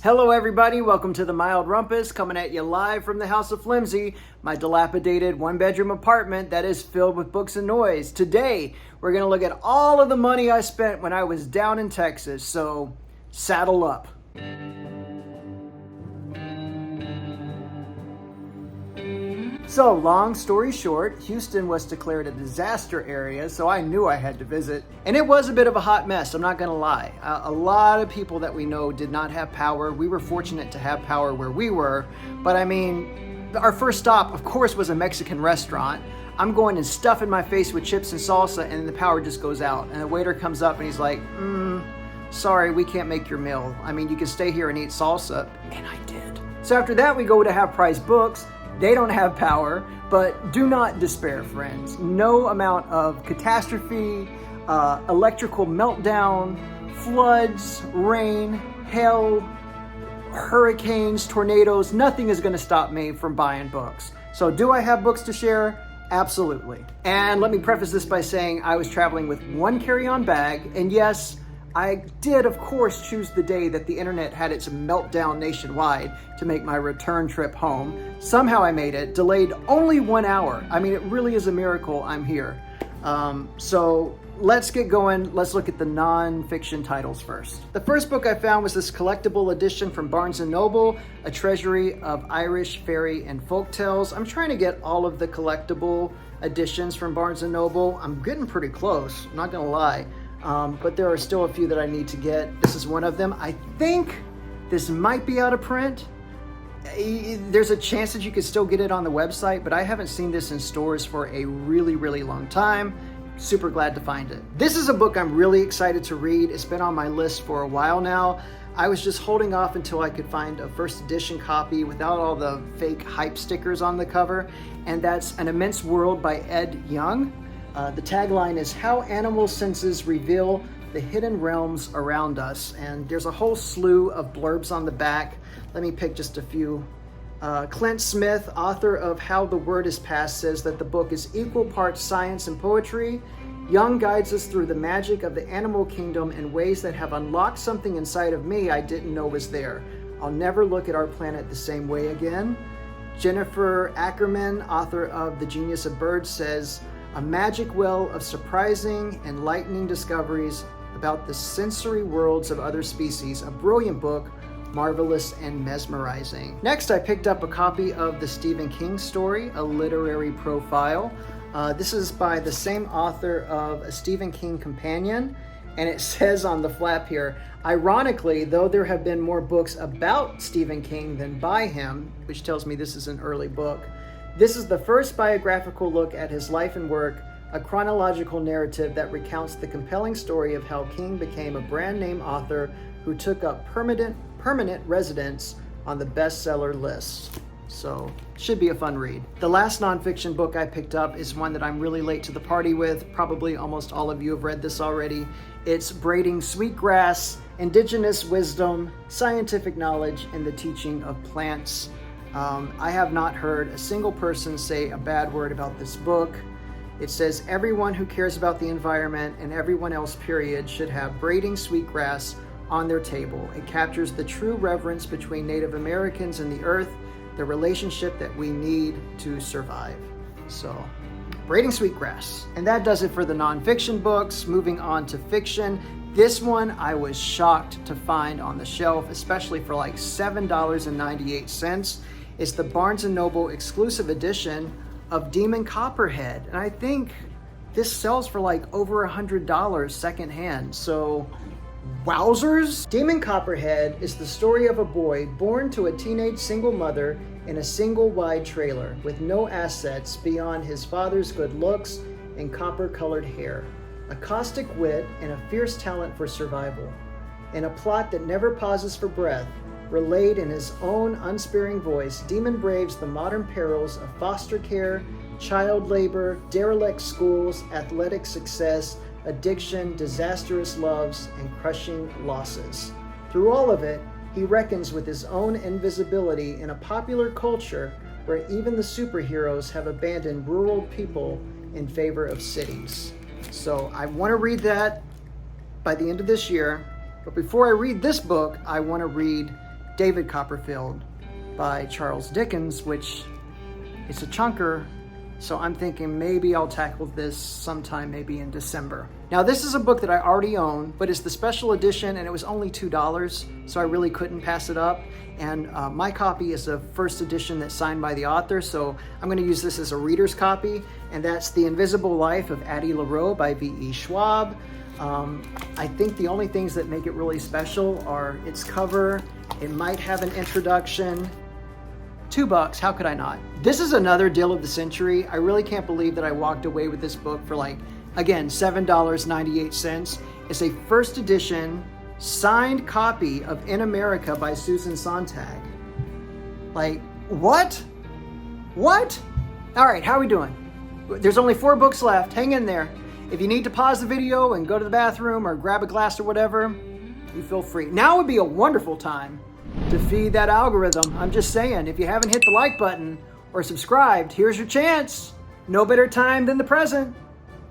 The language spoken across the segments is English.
Hello everybody, welcome to the Mild Rumpus, coming at you live from the House of Flimsy, my dilapidated one-bedroom apartment that is filled with books and noise. Today, we're going to look at all of the money I spent when I was down in Texas, so saddle up. So, long story short, Houston was declared a disaster area, so I knew I had to visit. And it was a bit of a hot mess, I'm not gonna lie. A lot of people that we know did not have power. We were fortunate to have power where we were, but I mean, our first stop, of course, was a Mexican restaurant. I'm going and stuffing my face with chips and salsa, and the power just goes out. And the waiter comes up and he's like, sorry, we can't make your meal. I mean, you can stay here and eat salsa. And I did. So after that, we go to Half Price Books. They don't have power, but do not despair, friends. No amount of catastrophe, electrical meltdown, floods, rain, hail, hurricanes, tornadoes, nothing is going to stop me from buying books. So do I have books to share? Absolutely. And let me preface this by saying I was traveling with one carry-on bag, and yes, I did, of course, choose the day that the internet had its meltdown nationwide to make my return trip home. Somehow I made it, delayed only 1 hour. I mean, it really is a miracle I'm here. So let's get going. Let's look at the non-fiction titles first. The first book I found was this collectible edition from Barnes & Noble, a treasury of Irish fairy and folk tales. I'm trying to get all of the collectible editions from Barnes & Noble. I'm getting pretty close, I'm not gonna lie. But there are still a few that I need to get. This is one of them. I think this might be out of print. There's a chance that you could still get it on the website, but I haven't seen this in stores for a really, really long time. Super glad to find it. This is a book I'm really excited to read. It's been on my list for a while now. I was just holding off until I could find a first edition copy without all the fake hype stickers on the cover, and that's An Immense World by Yong. The tagline is How Animal Senses Reveal the Hidden Realms Around Us. And there's a whole slew of blurbs on the back. Let me pick just a few. Clint Smith, author of How the Word is Passed, says that the book is equal parts science and poetry. Yong guides us through the magic of the animal kingdom in ways that have unlocked something inside of me I didn't know was there. I'll never look at our planet the same way again. Jennifer Ackerman, author of The Genius of Birds, says, a magic well of surprising, enlightening discoveries about the sensory worlds of other species. A brilliant book, marvelous and mesmerizing. Next, I picked up a copy of the Stephen King story, A Literary Profile. This is by the same author of A Stephen King Companion, and it says on the flap here, ironically, though there have been more books about Stephen King than by him, which tells me this is an early book, this is the first biographical look at his life and work, a chronological narrative that recounts the compelling story of how King became a brand name author who took up permanent residence on the bestseller list. So, should be a fun read. The last nonfiction book I picked up is one that I'm really late to the party with. Probably almost all of you have read this already. It's Braiding Sweetgrass, Indigenous Wisdom, Scientific Knowledge, and the Teaching of Plants. I have not heard a single person say a bad word about this book. It says everyone who cares about the environment and everyone else, period, should have Braiding Sweetgrass on their table. It captures the true reverence between Native Americans and the earth, the relationship that we need to survive. So, Braiding Sweetgrass. And that does it for the nonfiction books. Moving on to fiction. This one I was shocked to find on the shelf, especially for like $7.98. It's the Barnes & Noble exclusive edition of Demon Copperhead. And I think this sells for like over $100 secondhand. So, wowzers! Demon Copperhead is the story of a boy born to a teenage single mother in a single wide trailer with no assets beyond his father's good looks and copper-colored hair, a caustic wit, and a fierce talent for survival. In a plot that never pauses for breath, relayed in his own unsparing voice, Demon braves the modern perils of foster care, child labor, derelict schools, athletic success, addiction, disastrous loves, and crushing losses. Through all of it, he reckons with his own invisibility in a popular culture where even the superheroes have abandoned rural people in favor of cities. So I want to read that by the end of this year. But before I read this book, I want to read David Copperfield by Charles Dickens, which is a chunker. So I'm thinking maybe I'll tackle this sometime maybe in December. Now this is a book that I already own, but it's the special edition and it was only $2, so I really couldn't pass it up. And my copy is a first edition that's signed by the author, so I'm going to use this as a reader's copy, and that's The Invisible Life of Addie LaRue by V.E. Schwab. I think the only things that make it really special are its cover. It might have an introduction. $2, how could I not? This is another deal of the century. I really can't believe that I walked away with this book for like, again, $7.98. It's a first edition signed copy of In America by Susan Sontag. Like, what? What? All right, how are we doing? There's only 4 books left. Hang in there. If you need to pause the video and go to the bathroom or grab a glass or whatever, you feel free. Now would be a wonderful time to feed that algorithm. I'm just saying, if you haven't hit the like button or subscribed, here's your chance. No better time than the present.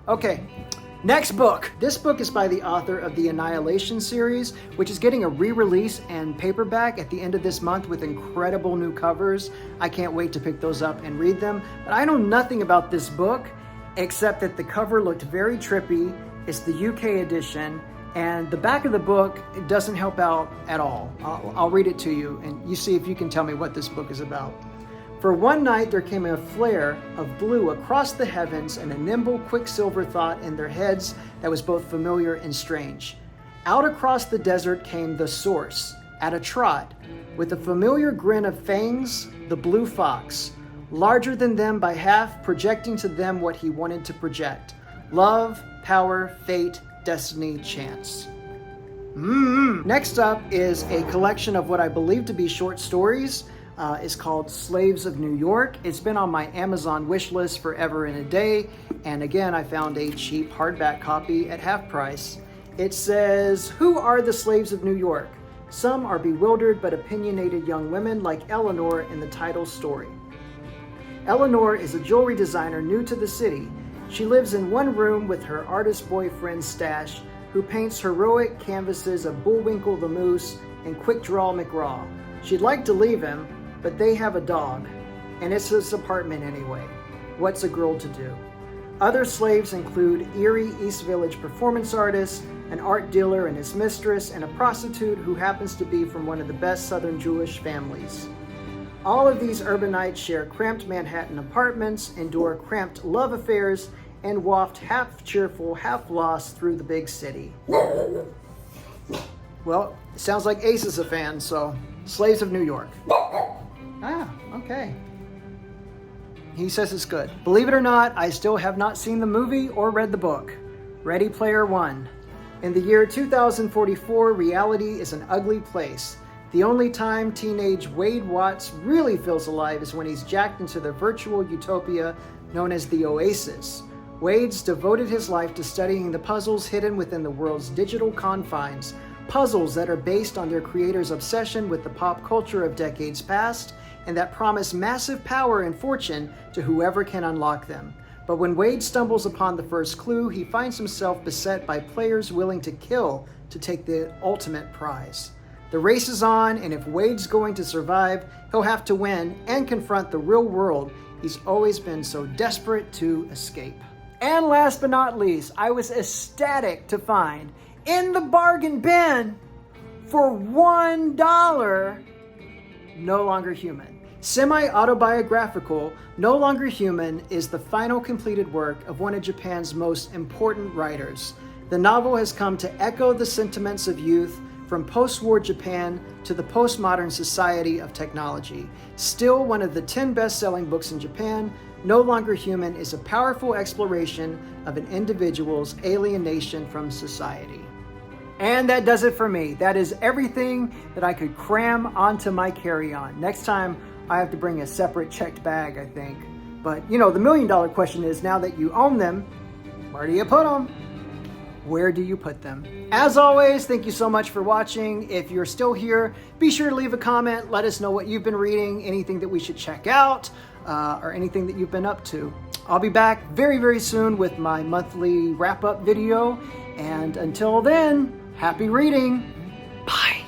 Okay, next book. This book is by the author of the Annihilation series, which is getting a re-release and paperback at the end of this month with incredible new covers. I can't wait to pick those up and read them. But I know nothing about this book, except that the cover looked very trippy. It's the UK edition. And the back of the book, it doesn't help out at all. I'll read it to you, and you see if you can tell me what this book is about. For one night there came a flare of blue across the heavens, and a nimble Quicksilver thought in their heads that was both familiar and strange. Out across the desert came the Source, at a trot, with a familiar grin of fangs, the blue fox, larger than them by half, projecting to them what he wanted to project. Love, power, fate, destiny, chance. Next up is a collection of what I believe to be short stories. It's called Slaves of New York. It's been on my Amazon wish list forever and a day. And again, I found a cheap hardback copy at half price. It says, "Who are the slaves of New York? Some are bewildered but opinionated young women like Eleanor in the title story. Eleanor is a jewelry designer new to the city. She lives in one room with her artist boyfriend Stash, who paints heroic canvases of Bullwinkle the Moose and Quick Draw McGraw. She'd like to leave him, but they have a dog, and it's his apartment anyway. What's a girl to do?" Other slaves include Erie East Village performance artist, an art dealer and his mistress, and a prostitute who happens to be from one of the best Southern Jewish families. All of these urbanites share cramped Manhattan apartments, endure cramped love affairs, and waft half cheerful, half lost through the big city. Well, it sounds like Ace is a fan, so Slaves of New York. Ah, okay. He says it's good. Believe it or not, I still have not seen the movie or read the book. Ready Player One. In the year 2044, reality is an ugly place. The only time teenage Wade Watts really feels alive is when he's jacked into the virtual utopia known as the Oasis. Wade's devoted his life to studying the puzzles hidden within the world's digital confines, puzzles that are based on their creators' obsession with the pop culture of decades past and that promise massive power and fortune to whoever can unlock them. But when Wade stumbles upon the first clue, he finds himself beset by players willing to kill to take the ultimate prize. The race is on, and if Wade's going to survive, he'll have to win and confront the real world he's always been so desperate to escape. And last but not least, I was ecstatic to find in the bargain bin for $1, No Longer Human. Semi-autobiographical, No Longer Human is the final completed work of one of Japan's most important writers. The novel has come to echo the sentiments of youth from post-war Japan to the postmodern society of technology. Still one of the 10 best-selling books in Japan, No Longer Human is a powerful exploration of an individual's alienation from society. And that does it for me. That is everything that I could cram onto my carry-on. Next time, I have to bring a separate checked bag, I think. But, you know, the million-dollar question is, now that you own them, where do you put them? Where do you put them? As always, thank you so much for watching. If you're still here, be sure to leave a comment. Let us know what you've been reading, anything that we should check out, or anything that you've been up to. I'll be back very, very soon with my monthly wrap-up video. And until then, happy reading. Bye.